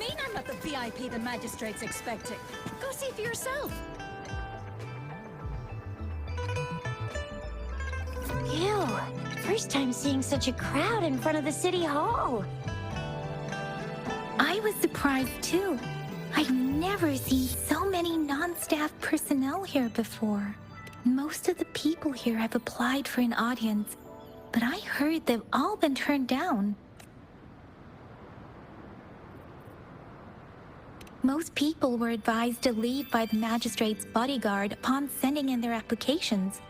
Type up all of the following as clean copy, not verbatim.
mean I'm not the VIP the magistrate's expecting? Go see for yourself. Ew. First time seeing such a crowd in front of the City Hall. I was surprised too. I've never seen so many non-staff personnel here before. Most of the people here have applied for an audience, but I heard they've all been turned down. Most people were advised to leave by the magistrate's bodyguard upon sending in their applications.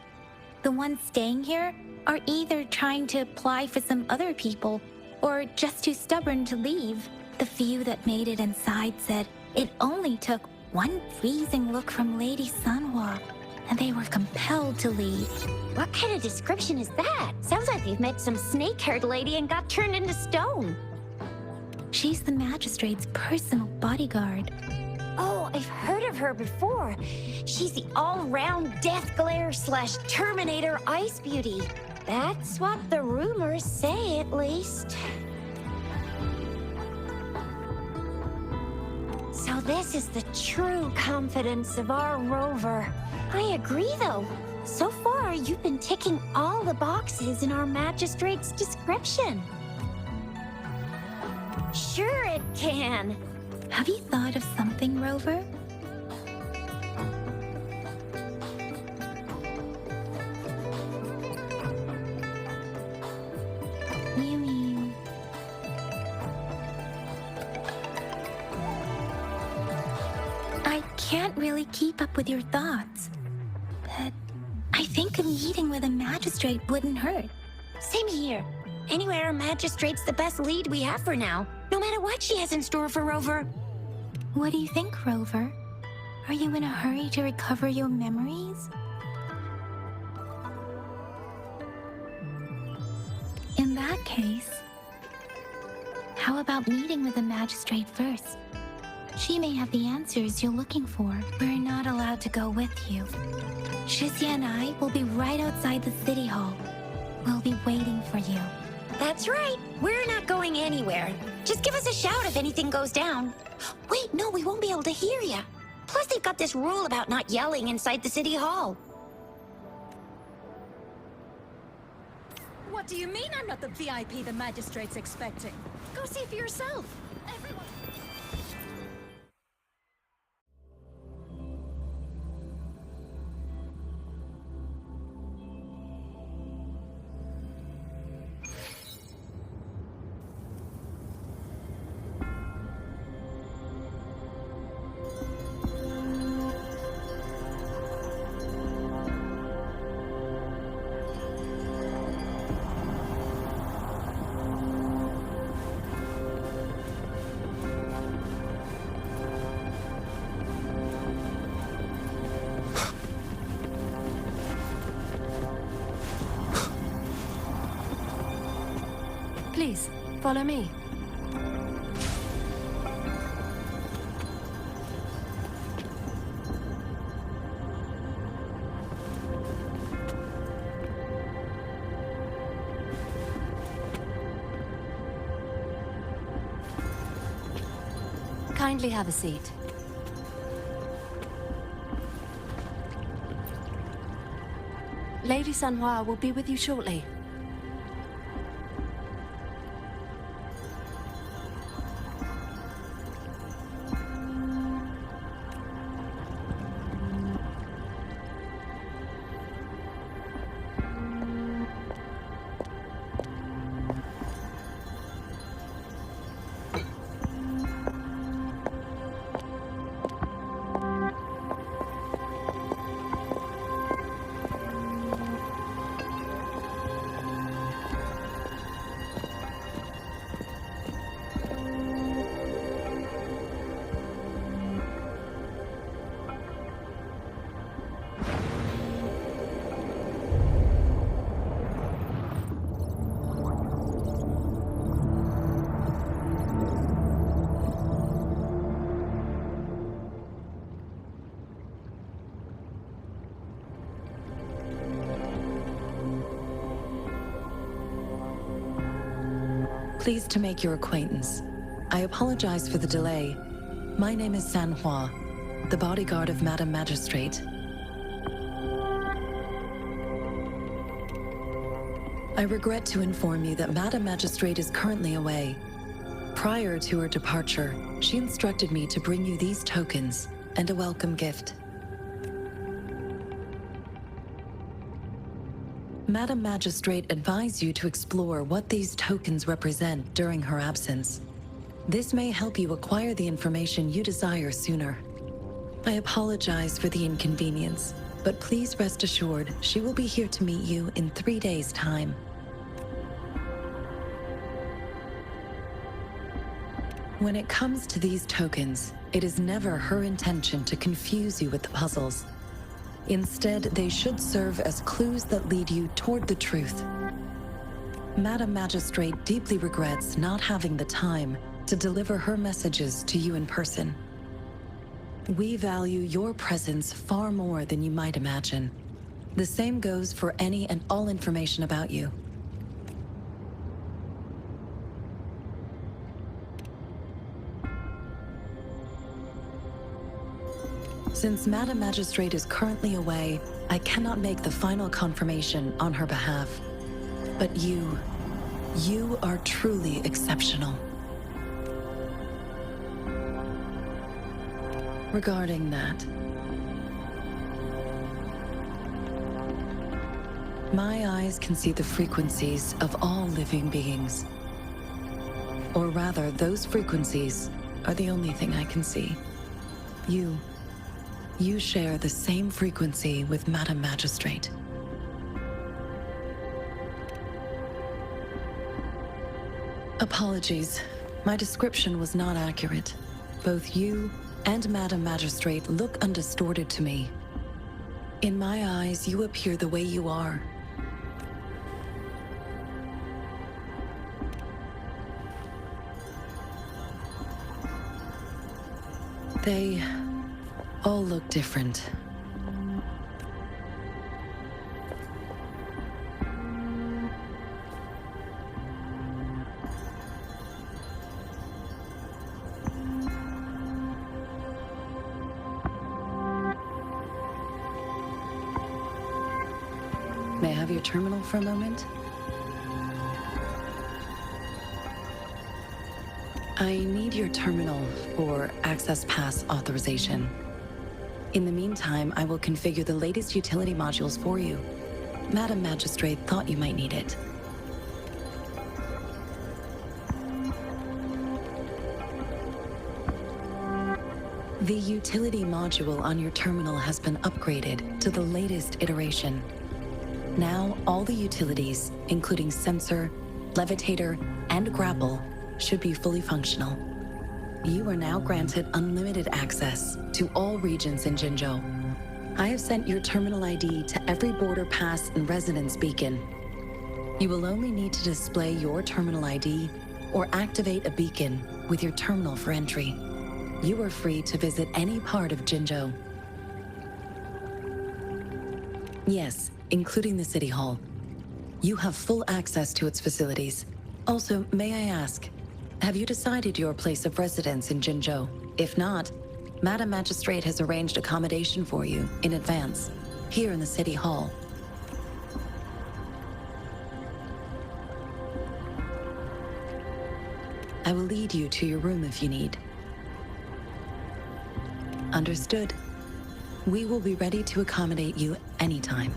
The ones staying here are either trying to apply for some other people or just too stubborn to leave. The few that made it inside said it only took one freezing look from Lady Sanhua, and they were compelled to leave. What kind of description is that? Sounds like they've met some snake-haired lady and got turned into stone. She's the magistrate's personal bodyguard. Oh, I've heard of her before. She's the all-round Death Glare / Terminator Ice Beauty. That's what the rumors say, at least. So this is the true confidence of our rover. I agree, though. So far, you've been ticking all the boxes in our magistrate's description. Sure it can. Have you thought of something, Rover? You mean... I can't really keep up with your thoughts, but I think a meeting with a magistrate wouldn't hurt. Same here. Anywhere a magistrate's the best lead we have for now, no matter what she has in store for Rover. What do you think, Rover? Are you in a hurry to recover your memories? In that case, how about meeting with the magistrate first? She may have the answers you're looking for. We're not allowed to go with you. Shizia and I will be right outside the City Hall. We'll be waiting for you. That's right. We're not going anywhere. Just give us a shout if anything goes down. Wait, no, we won't be able to hear you. Plus, they've got this rule about not yelling inside the City Hall. What do you mean I'm not the VIP the magistrate's expecting? Go see for yourself. Everyone... Please, follow me. Kindly have a seat. Lady Sanhua will be with you shortly. Pleased to make your acquaintance. I apologize for the delay. My name is Sanhua, the bodyguard of Madam Magistrate. I regret to inform you that Madam Magistrate is currently away. Prior to her departure, she instructed me to bring you these tokens and a welcome gift. Madam Magistrate advised you to explore what these tokens represent during her absence. This may help you acquire the information you desire sooner. I apologize for the inconvenience, but please rest assured she will be here to meet you in 3 days' time. When it comes to these tokens, it is never her intention to confuse you with the puzzles. Instead, they should serve as clues that lead you toward the truth. Madam Magistrate deeply regrets not having the time to deliver her messages to you in person. We value your presence far more than you might imagine. The same goes for any and all information about you. Since Madam Magistrate is currently away, I cannot make the final confirmation on her behalf. But you are truly exceptional. Regarding that, my eyes can see the frequencies of all living beings. Or rather, those frequencies are the only thing I can see. You share the same frequency with Madam Magistrate. Apologies, my description was not accurate. Both you and Madam Magistrate look undistorted to me. In my eyes, you appear the way you are. They all look different. May I have your terminal for a moment? I need your terminal for access pass authorization. In the meantime, I will configure the latest utility modules for you. Madam Magistrate thought you might need it. The utility module on your terminal has been upgraded to the latest iteration. Now, all the utilities, including sensor, levitator, and grapple, should be fully functional. You are now granted unlimited access to all regions in Jinzhou. I have sent your terminal ID to every border pass and residence beacon. You will only need to display your terminal ID or activate a beacon with your terminal for entry. You are free to visit any part of Jinzhou. Yes, including the City Hall. You have full access to its facilities. Also, may I ask, have you decided your place of residence in Jinzhou? If not, Madam Magistrate has arranged accommodation for you in advance, here in the City Hall. I will lead you to your room if you need. Understood. We will be ready to accommodate you anytime.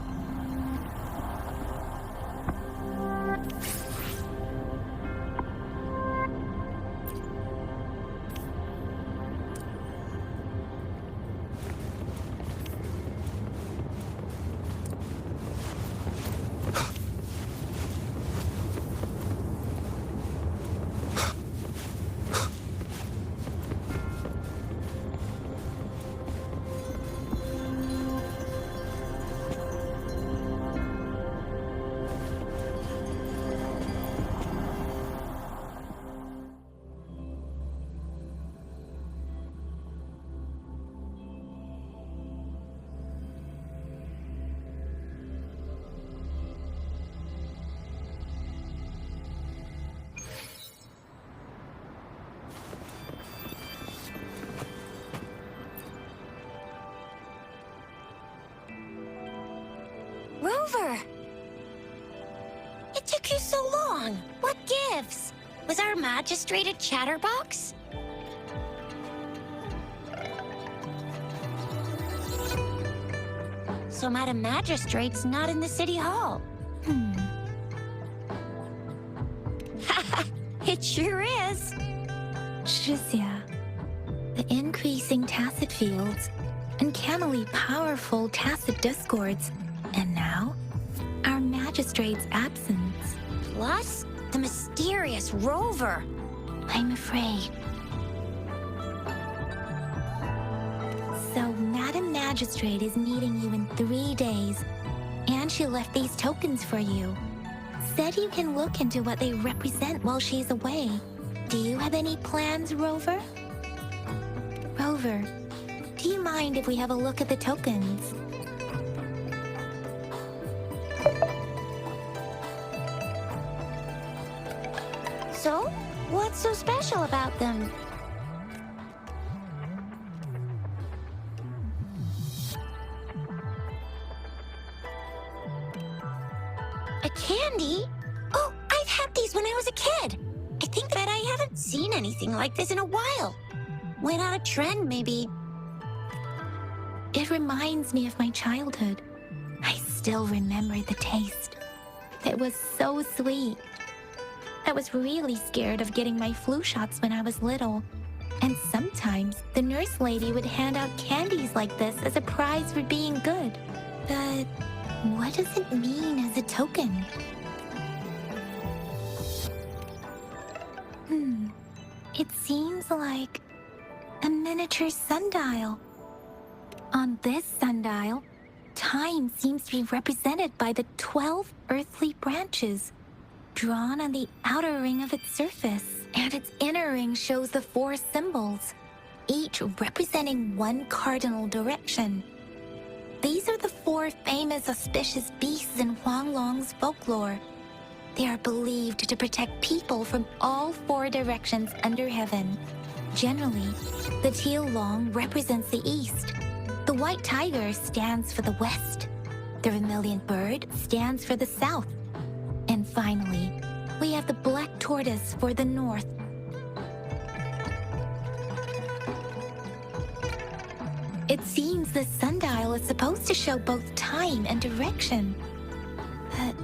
took you so long? What gives? Was our magistrate a chatterbox? So Madam Magistrate's not in the City Hall. It sure is. Shizia, the increasing tacit fields, uncannily powerful tacit discords, and now, our magistrate's absence. Plus, the mysterious rover. I'm afraid. So, Madam Magistrate is meeting you in 3 days, and she left these tokens for you. Said you can look into what they represent while she's away. Do you have any plans, Rover? Rover, do you mind if we have a look at the tokens? So, what's so special about them? A candy? Oh, I've had these when I was a kid. I think that I haven't seen anything like this in a while. Went out of trend, maybe. It reminds me of my childhood. I still remember the taste. It was so sweet. I was really scared of getting my flu shots when I was little. And sometimes the nurse lady would hand out candies like this as a prize for being good. But what does it mean as a token? It seems like a miniature sundial. On this sundial, time seems to be represented by the 12 earthly branches drawn on the outer ring of its surface, and its inner ring shows the 4 symbols, each representing one cardinal direction. These are the 4 famous auspicious beasts in Huanglong's folklore. They are believed to protect people from all 4 directions under heaven. Generally, the teal long represents the east. The white tiger stands for the west. The vermilion bird stands for the south. And finally, we have the black tortoise for the north. It seems the sundial is supposed to show both time and direction. But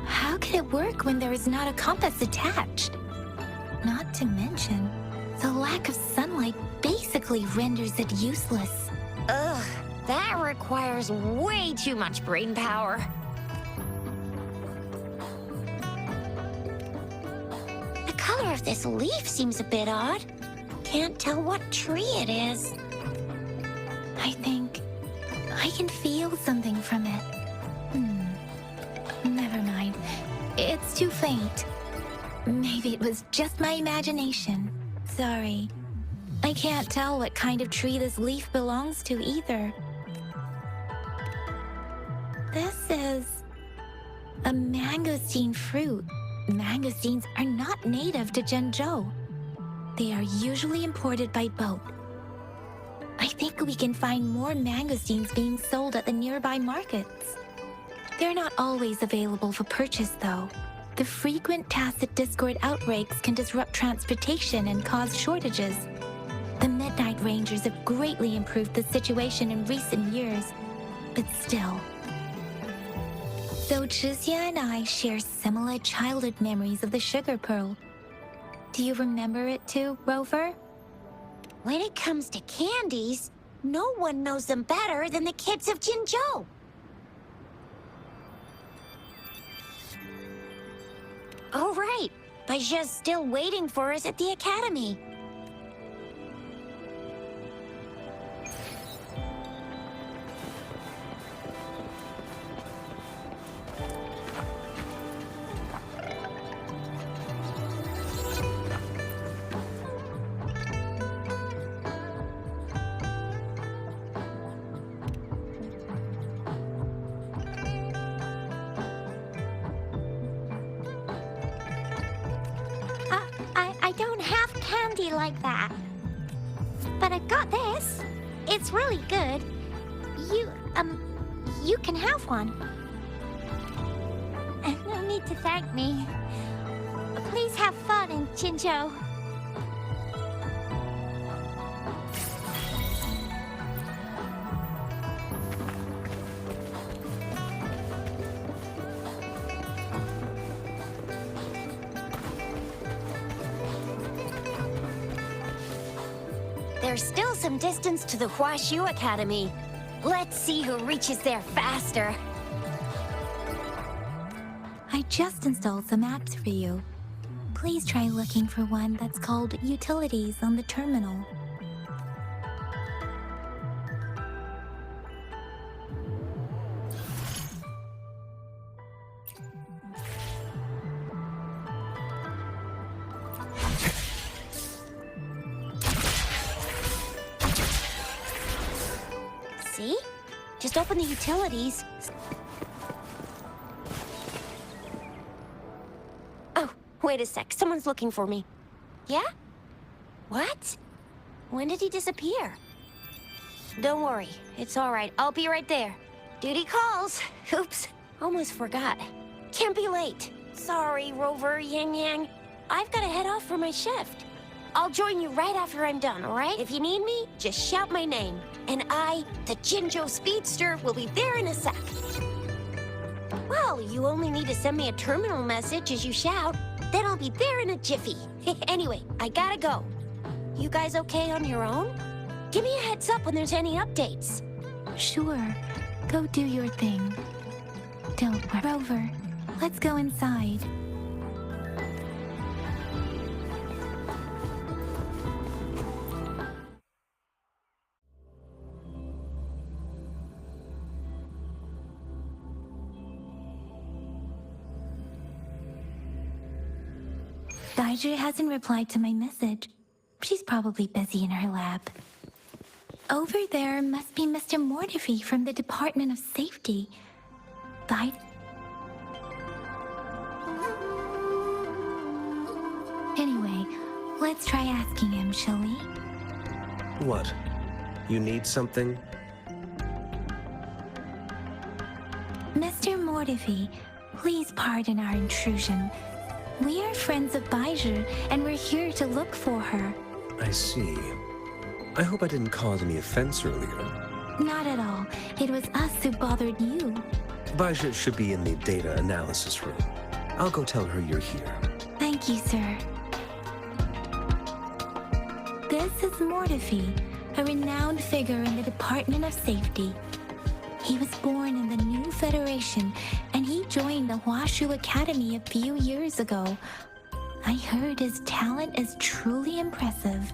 how can it work when there is not a compass attached? Not to mention, the lack of sunlight basically renders it useless. Ugh, that requires way too much brain power. The color of this leaf seems a bit odd. Can't tell what tree it is. I think I can feel something from it. Never mind. It's too faint. Maybe it was just my imagination. Sorry. I can't tell what kind of tree this leaf belongs to either. This is a mangosteen fruit. Mangosteens are not native to Jinzhou. They are usually imported by boat. I think we can find more mangosteens being sold at the nearby markets. They're not always available for purchase, though. The frequent tacit discord outbreaks can disrupt transportation and cause shortages. The Midnight Rangers have greatly improved the situation in recent years, but still. So Chixia and I share similar childhood memories of the sugar pearl. Do you remember it too, Rover? When it comes to candies, no one knows them better than the kids of Jinzhou. Oh, right. Baijia's still waiting for us at the academy. I don't have candy like that. But I got this. It's really good. You can have one. No need to thank me. Please have fun in Jinzhou. There's still some distance to the Huaxu Academy. Let's see who reaches there faster. I just installed some apps for you. Please try looking for one that's called Utilities on the terminal. See? Just open the utilities. Oh, wait a sec. Someone's looking for me. Yeah? What? When did he disappear? Don't worry. It's all right. I'll be right there. Duty calls. Oops. Almost forgot. Can't be late. Sorry, Rover, Yang Yang. I've got to head off for my shift. I'll join you right after I'm done, all right? If you need me, just shout my name. And I, the Jinzhou Speedster, will be there in a sec. Well, you only need to send me a terminal message as you shout. Then I'll be there in a jiffy. Anyway, I gotta go. You guys okay on your own? Give me a heads up when there's any updates. Sure, go do your thing. Don't worry. Rover, let's go inside. Daiju hasn't replied to my message. She's probably busy in her lab. Over there must be Mr. Mortefi from the Department of Safety. Anyway, let's try asking him, shall we? What? You need something? Mr. Mortefi, please pardon our intrusion. We are friends of Baizhi, and we're here to look for her. I see. I hope I didn't cause any offense earlier. Not at all. It was us who bothered you. Baizhi should be in the data analysis room. I'll go tell her you're here. Thank you, sir. This is Mortefi, a renowned figure in the Department of Safety. He was born in the new Federation, and he joined the Huaxu Academy a few years ago. I heard his talent is truly impressive.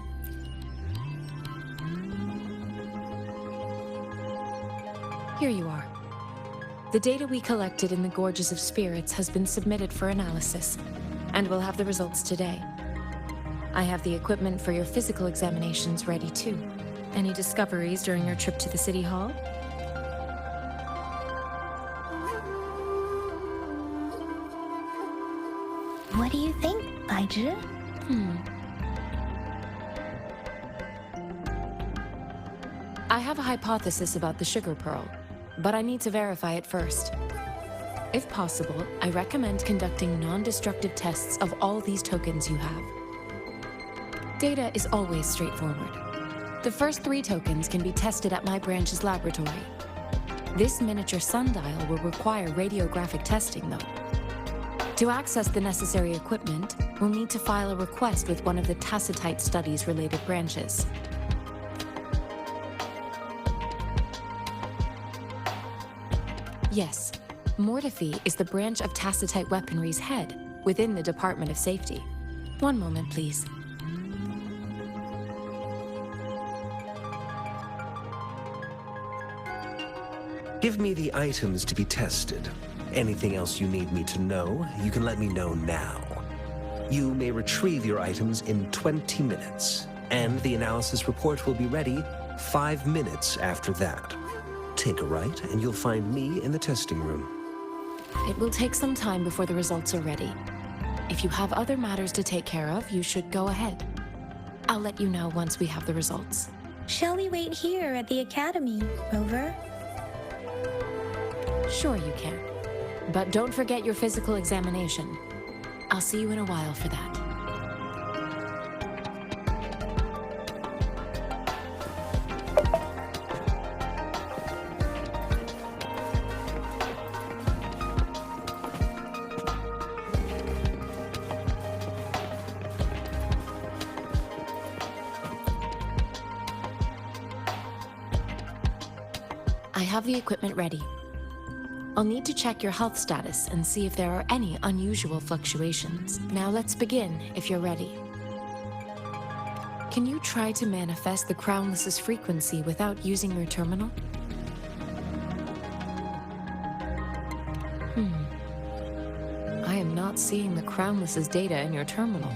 Here you are. The data we collected in the Gorges of Spirits has been submitted for analysis, and we'll have the results today. I have the equipment for your physical examinations ready too. Any discoveries during your trip to the City Hall? What do you think, Baizhi? I have a hypothesis about the sugar pearl, but I need to verify it first. If possible, I recommend conducting non-destructive tests of all these tokens you have. Data is always straightforward. The first 3 tokens can be tested at my branch's laboratory. This miniature sundial will require radiographic testing, though. To access the necessary equipment, we'll need to file a request with one of the Tacitite Studies-related branches. Yes, Mortefi is the branch of Tacitite Weaponry's head within the Department of Safety. One moment, please. Give me the items to be tested. Anything else you need me to know, you can let me know now. You may retrieve your items in 20 minutes, and the analysis report will be ready 5 minutes after that. Take a right, and you'll find me in the testing room. It will take some time before the results are ready. If you have other matters to take care of, you should go ahead. I'll let you know once we have the results. Shall we wait here at the Academy, Rover? Sure you can. But don't forget your physical examination. I'll see you in a while for that. I have the equipment ready. I'll need to check your health status and see if there are any unusual fluctuations. Now let's begin, if you're ready. Can you try to manifest the Crownless's frequency without using your terminal? I am not seeing the Crownless's data in your terminal.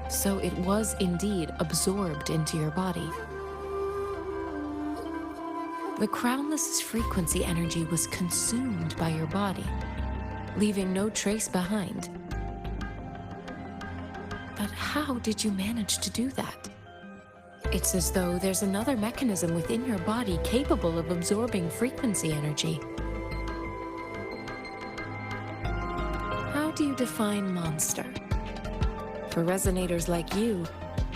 So it was indeed absorbed into your body. The Crownless's frequency energy was consumed by your body, leaving no trace behind. But how did you manage to do that? It's as though there's another mechanism within your body capable of absorbing frequency energy. How do you define monster? For resonators like you,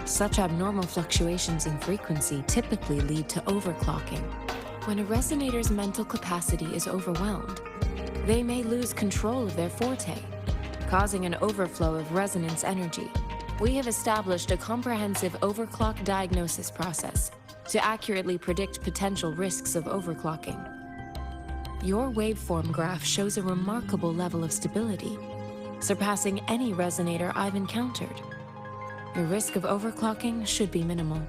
such abnormal fluctuations in frequency typically lead to overclocking. When a resonator's mental capacity is overwhelmed, they may lose control of their forte, causing an overflow of resonance energy. We have established a comprehensive overclock diagnosis process to accurately predict potential risks of overclocking. Your waveform graph shows a remarkable level of stability, surpassing any resonator I've encountered. Your risk of overclocking should be minimal.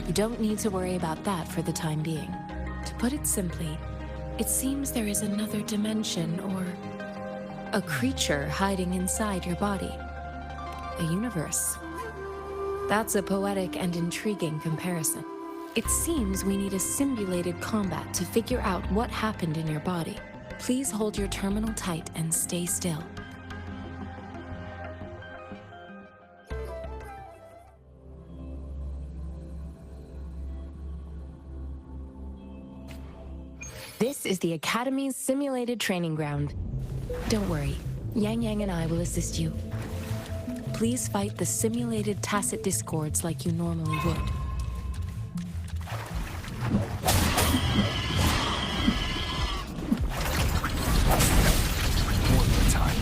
You don't need to worry about that for the time being. To put it simply, it seems there is another dimension or a creature hiding inside your body. A universe. That's a poetic and intriguing comparison. It seems we need a simulated combat to figure out what happened in your body. Please hold your terminal tight and stay still. This is the Academy's simulated training ground. Don't worry, Yang Yang and I will assist you. Please fight the simulated tacit discords like you normally would. One more time.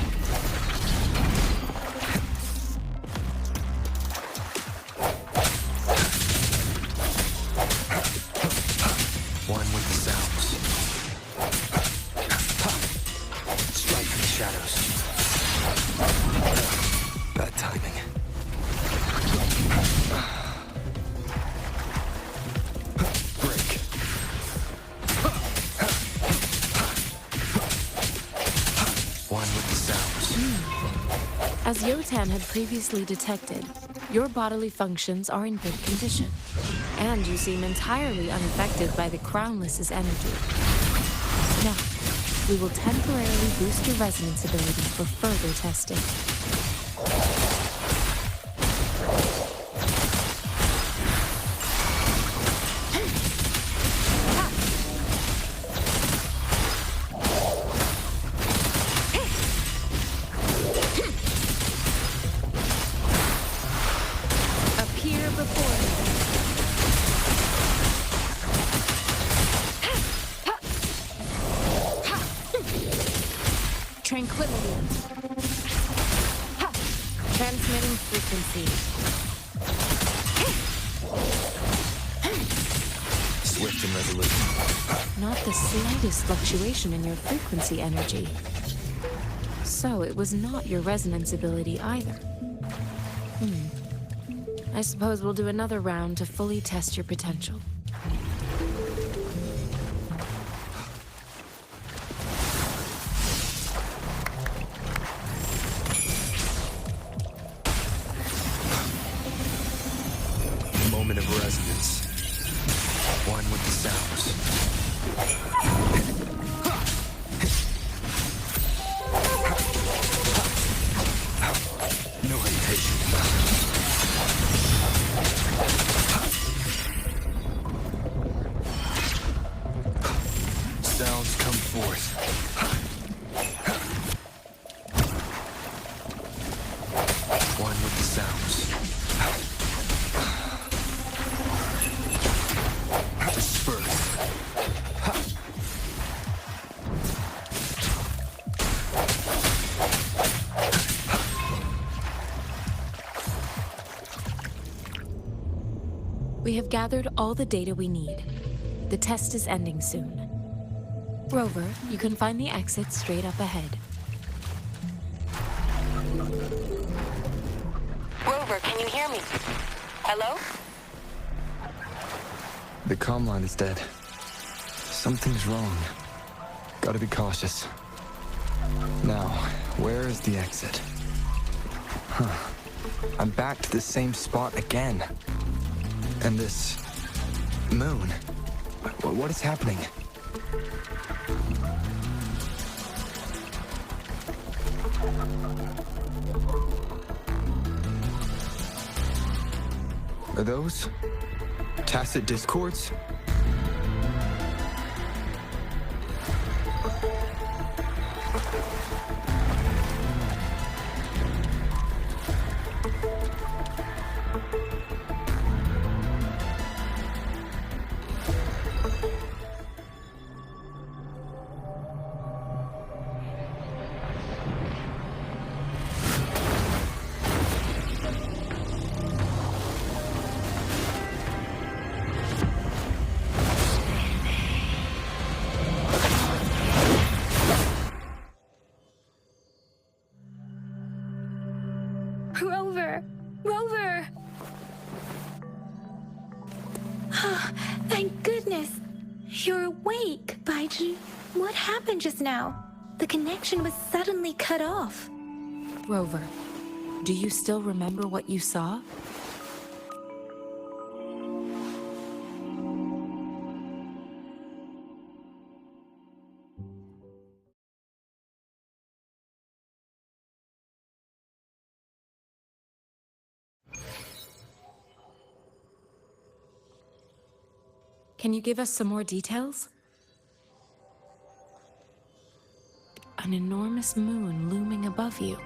One with the sounds. Strike in the shadows. Bad timing. Break. One with the sounds. As Yotan had previously detected, your bodily functions are in good condition, and you seem entirely unaffected by the Crownless's energy. Now, we will temporarily boost your resonance ability for further testing. Appear before me. Tranquility. Transmitting frequency. Swift and resolute. Not the slightest fluctuation in your frequency energy. So it was not your resonance ability either. I suppose we'll do another round to fully test your potential. Moment of resonance. One with the sounds. No hesitation. Sounds come forth. We have gathered all the data we need. The test is ending soon. Rover, you can find the exit straight up ahead. Rover, can you hear me? Hello? The comm line is dead. Something's wrong. Gotta be cautious. Now, where is the exit? Huh. I'm back to the same spot again. And this... moon. What is happening? Are those tacit discords? Rover! Rover! Thank goodness! You're awake, Baizhi. What happened just now? The connection was suddenly cut off. Rover, do you still remember what you saw? Can you give us some more details? An enormous moon looming above you.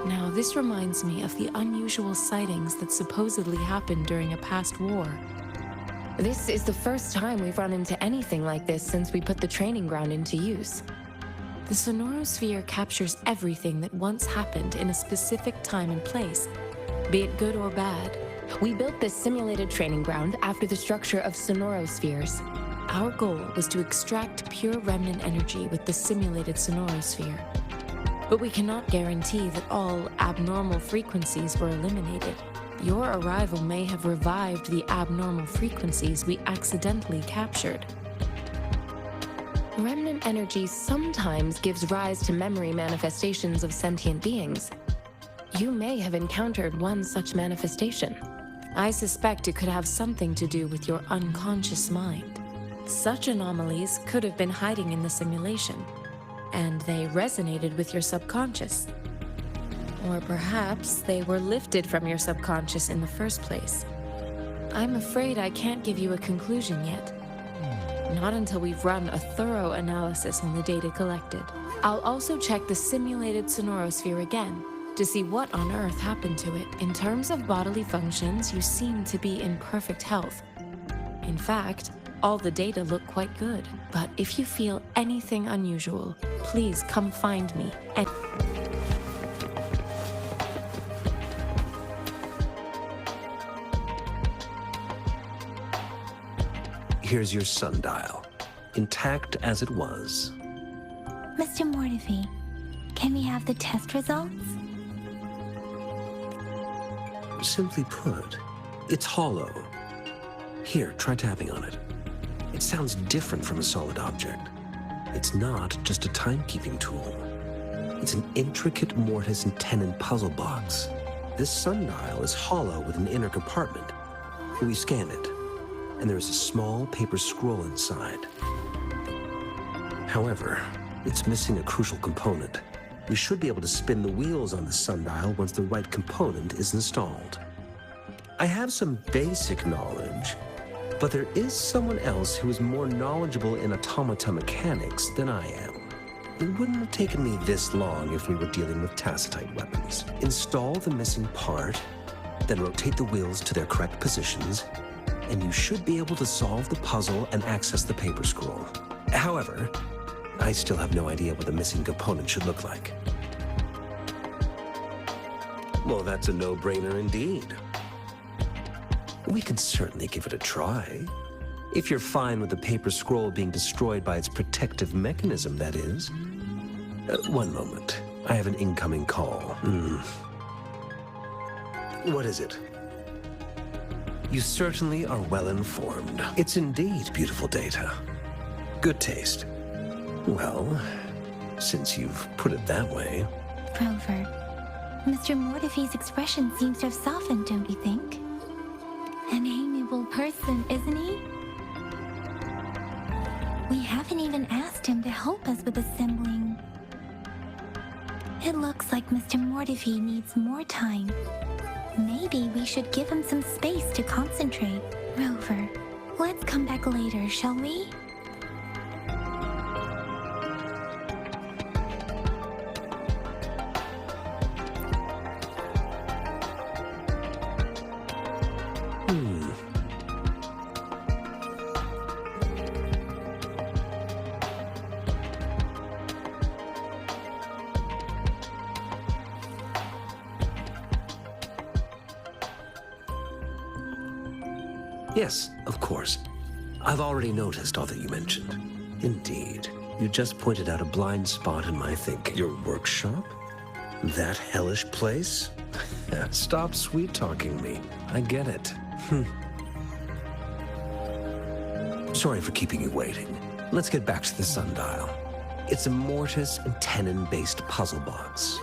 Now, this reminds me of the unusual sightings that supposedly happened during a past war. This is the first time we've run into anything like this since we put the training ground into use. The sonorosphere captures everything that once happened in a specific time and place, be it good or bad. We built this simulated training ground after the structure of sonorospheres. Our goal was to extract pure remnant energy with the simulated sonorosphere. But we cannot guarantee that all abnormal frequencies were eliminated. Your arrival may have revived the abnormal frequencies we accidentally captured. Remnant energy sometimes gives rise to memory manifestations of sentient beings. You may have encountered one such manifestation. I suspect it could have something to do with your unconscious mind. Such anomalies could have been hiding in the simulation, and they resonated with your subconscious. Or perhaps they were lifted from your subconscious in the first place. I'm afraid I can't give you a conclusion yet. Not until we've run a thorough analysis on the data collected. I'll also check the simulated sonorosphere again to see what on earth happened to it. In terms of bodily functions, you seem to be in perfect health. In fact, all the data look quite good. But if you feel anything unusual, please come find me and... Here's your sundial, intact as it was. Mr. Mortefi, can we have the test results? Simply put, it's hollow. Here, try tapping on it. It sounds different from a solid object. It's not just a timekeeping tool. It's an intricate mortise and tenon puzzle box. This sundial is hollow with an inner compartment. We scanned it, and there is a small paper scroll inside. However, it's missing a crucial component. We should be able to spin the wheels on the sundial once the right component is installed. I have some basic knowledge, but there is someone else who is more knowledgeable in automata mechanics than I am. It wouldn't have taken me this long if we were dealing with tacitite weapons. Install the missing part, then rotate the wheels to their correct positions, and you should be able to solve the puzzle and access the paper scroll. However, I still have no idea what the missing component should look like. Well, that's a no-brainer indeed. We can certainly give it a try. If you're fine with the paper scroll being destroyed by its protective mechanism, that is. One moment. I have an incoming call. What is it? You certainly are well informed. It's indeed beautiful data. Good taste. Well, since you've put it that way. Rover, Mr. Mortefi's expression seems to have softened, don't you think? An amiable person, isn't he? We haven't even asked him to help us with assembling. It looks like Mr. Mortefi needs more time. Maybe we should give him some space to concentrate. Rover, let's come back later, shall we? Yes, of course. I've already noticed all that you mentioned. Indeed. You just pointed out a blind spot in my thinking. Your workshop? That hellish place? Stop sweet-talking me. I get it. Sorry for keeping you waiting. Let's get back to the sundial. It's a mortise and tenon-based puzzle box.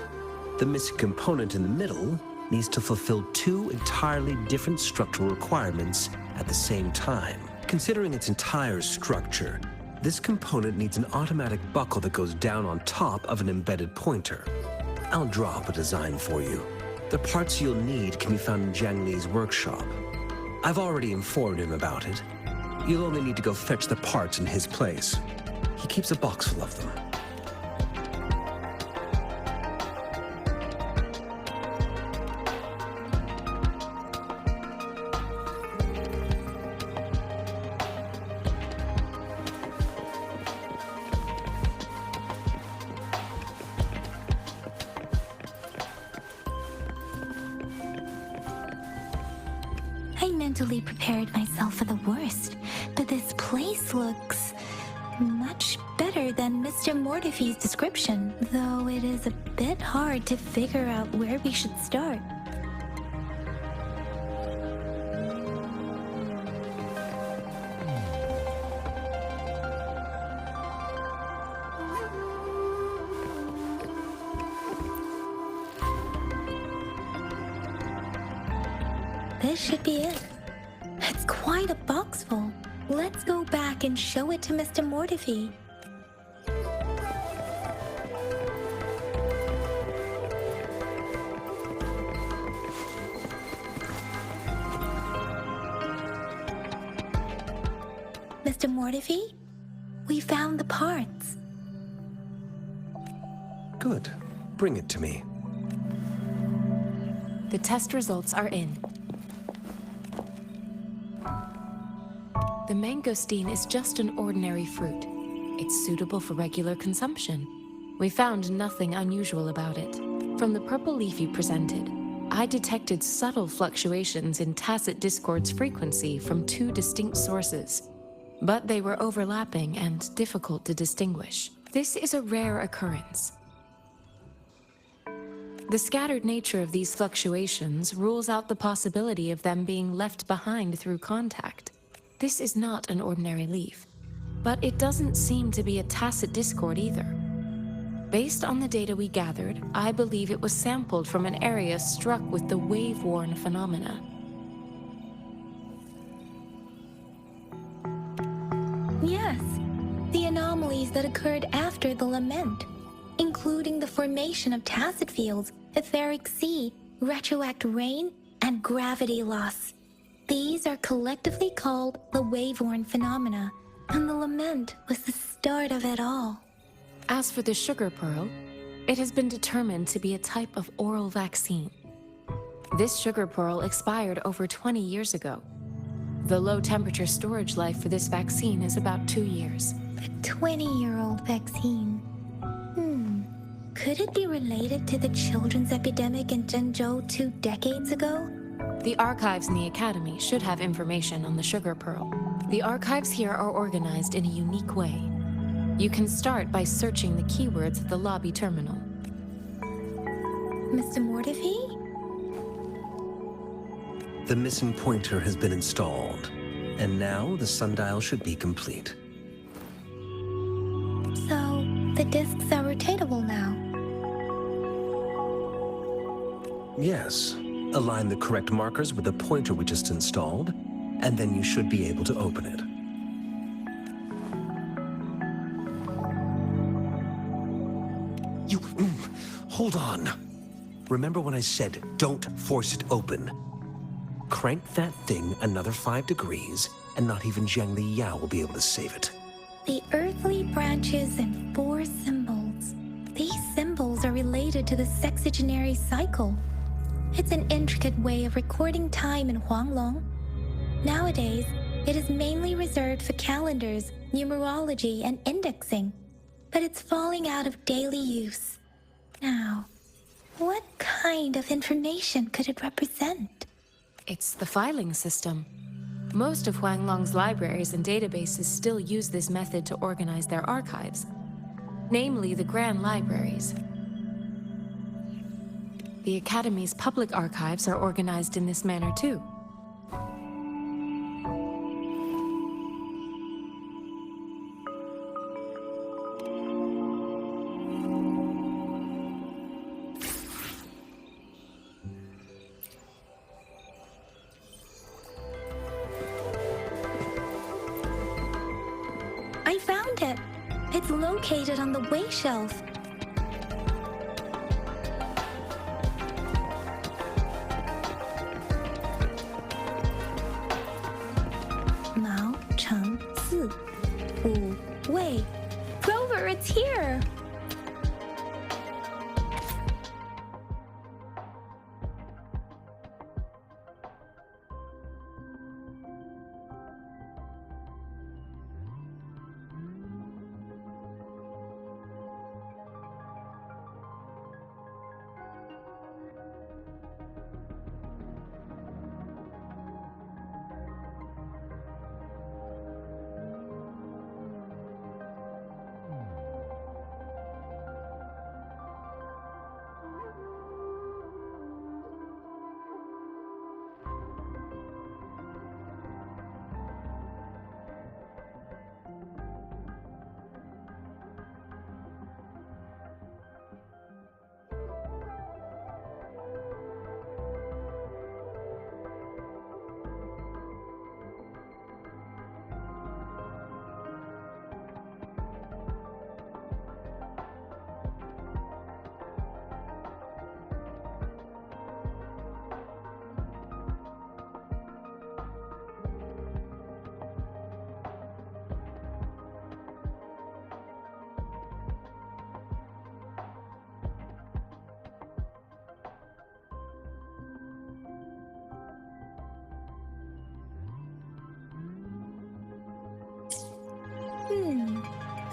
The missing component in the middle needs to fulfill two entirely different structural requirements at the same time. Considering its entire structure, this component needs an automatic buckle that goes down on top of an embedded pointer. I'll draw up a design for you. The parts you'll need can be found in Jiang Li's workshop. I've already informed him about it. You'll only need to go fetch the parts in his place. He keeps a box full of them. I mentally prepared myself for the worst, but this place looks much better than Mr. Mortefi's description, though it is a bit hard to figure out where we should start. This should be it. It's quite a box full. Let's go back and show it to Mr. Mortefi. Mr. Mortefi, we found the parts. Good. Bring it to me. The test results are in. The mangosteen is just an ordinary fruit. It's suitable for regular consumption. We found nothing unusual about it. From the purple leaf you presented, I detected subtle fluctuations in tacit discord's frequency from two distinct sources, but they were overlapping and difficult to distinguish. This is a rare occurrence. The scattered nature of these fluctuations rules out the possibility of them being left behind through contact. This is not an ordinary leaf, but it doesn't seem to be a tacit discord either. Based on the data we gathered, I believe it was sampled from an area struck with the wave-worn phenomena. Yes, the anomalies that occurred after the lament, including the formation of tacit fields, etheric sea, retroact rain, and gravity loss. These are collectively called the wave-worn phenomena, and the lament was the start of it all. As for the sugar pearl, it has been determined to be a type of oral vaccine. This sugar pearl expired over 20 years ago. The low-temperature storage life for this vaccine is about 2 years. A 20-year-old vaccine. Could it be related to the children's epidemic in Jinzhou 2 decades ago? The archives in the Academy should have information on the Sugar Pearl. The archives here are organized in a unique way. You can start by searching the keywords at the lobby terminal. Mr. Mortefi? The missing pointer has been installed, and now the sundial should be complete. So, the discs are rotatable now. Yes. Align the correct markers with the pointer we just installed, and then you should be able to open it. Hold on. Remember when I said don't force it open? Crank that thing another 5 degrees, and not even Zhang Li Yao will be able to save it. The earthly branches and 4 symbols. These symbols are related to the sexagenary cycle. It's an intricate way of recording time in Huanglong. Nowadays, it is mainly reserved for calendars, numerology, and indexing, but it's falling out of daily use. Now, what kind of information could it represent? It's the filing system. Most of Huanglong's libraries and databases still use this method to organize their archives, namely the Grand Libraries. The Academy's public archives are organized in this manner too. I found it. It's located on the way shelf. Mao Cheng Si Wu Wei. Rover, it's here.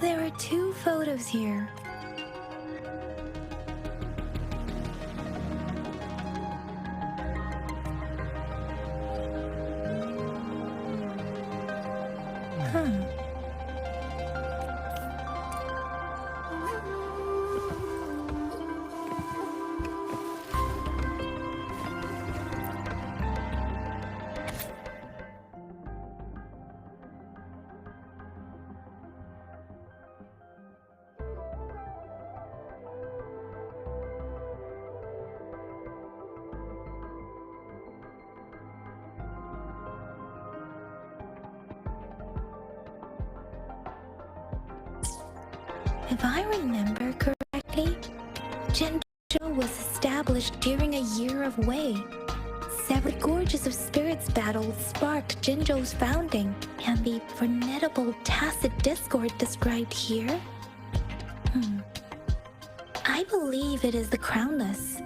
There are 2 photos here. If I remember correctly, Jinzhou was established during a year of Wei. 7 Gorges of Spirits battles sparked Jinzhou's founding, and the formidable tacit discord described here? I believe it is the Crownless.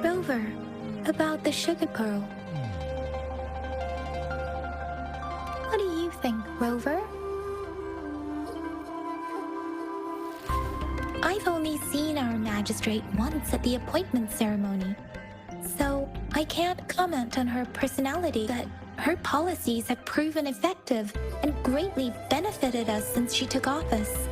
Rover, about the sugar pearl. What do you think, Rover? I've only seen our magistrate once at the appointment ceremony, so I can't comment on her personality, but her policies have proven effective and greatly benefited us since she took office.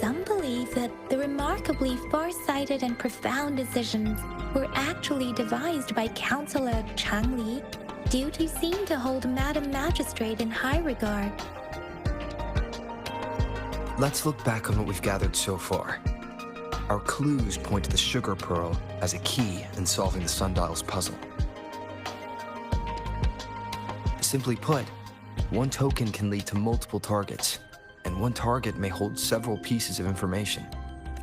Some believe that the remarkably far-sighted and profound decisions were actually devised by Councillor Changli. Duty seemed to hold Madam Magistrate in high regard. Let's look back on what we've gathered so far. Our clues point to the sugar pearl as a key in solving the Sundial's puzzle. Simply put, one token can lead to multiple targets, and one target may hold several pieces of information.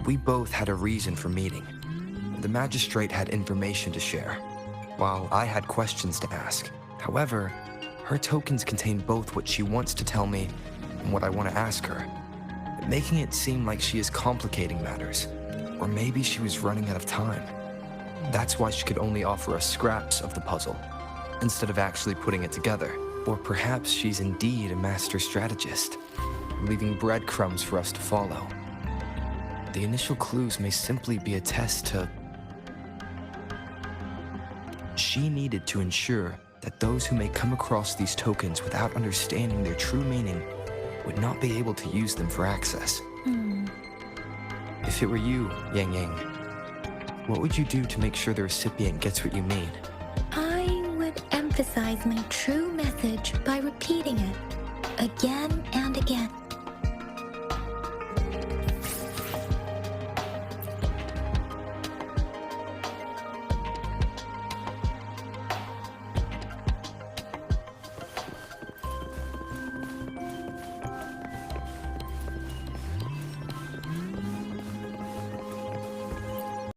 We both had a reason for meeting. The magistrate had information to share, while I had questions to ask. However, her tokens contain both what she wants to tell me and what I want to ask her, making it seem like she is complicating matters, or maybe she was running out of time. That's why she could only offer us scraps of the puzzle, instead of actually putting it together. Or perhaps she's indeed a master strategist, leaving breadcrumbs for us to follow. The initial clues may simply be a test to... She needed to ensure that those who may come across these tokens without understanding their true meaning would not be able to use them for access. If it were you, Yang Yang, what would you do to make sure the recipient gets what you mean? I would emphasize my true message by repeating it again and again.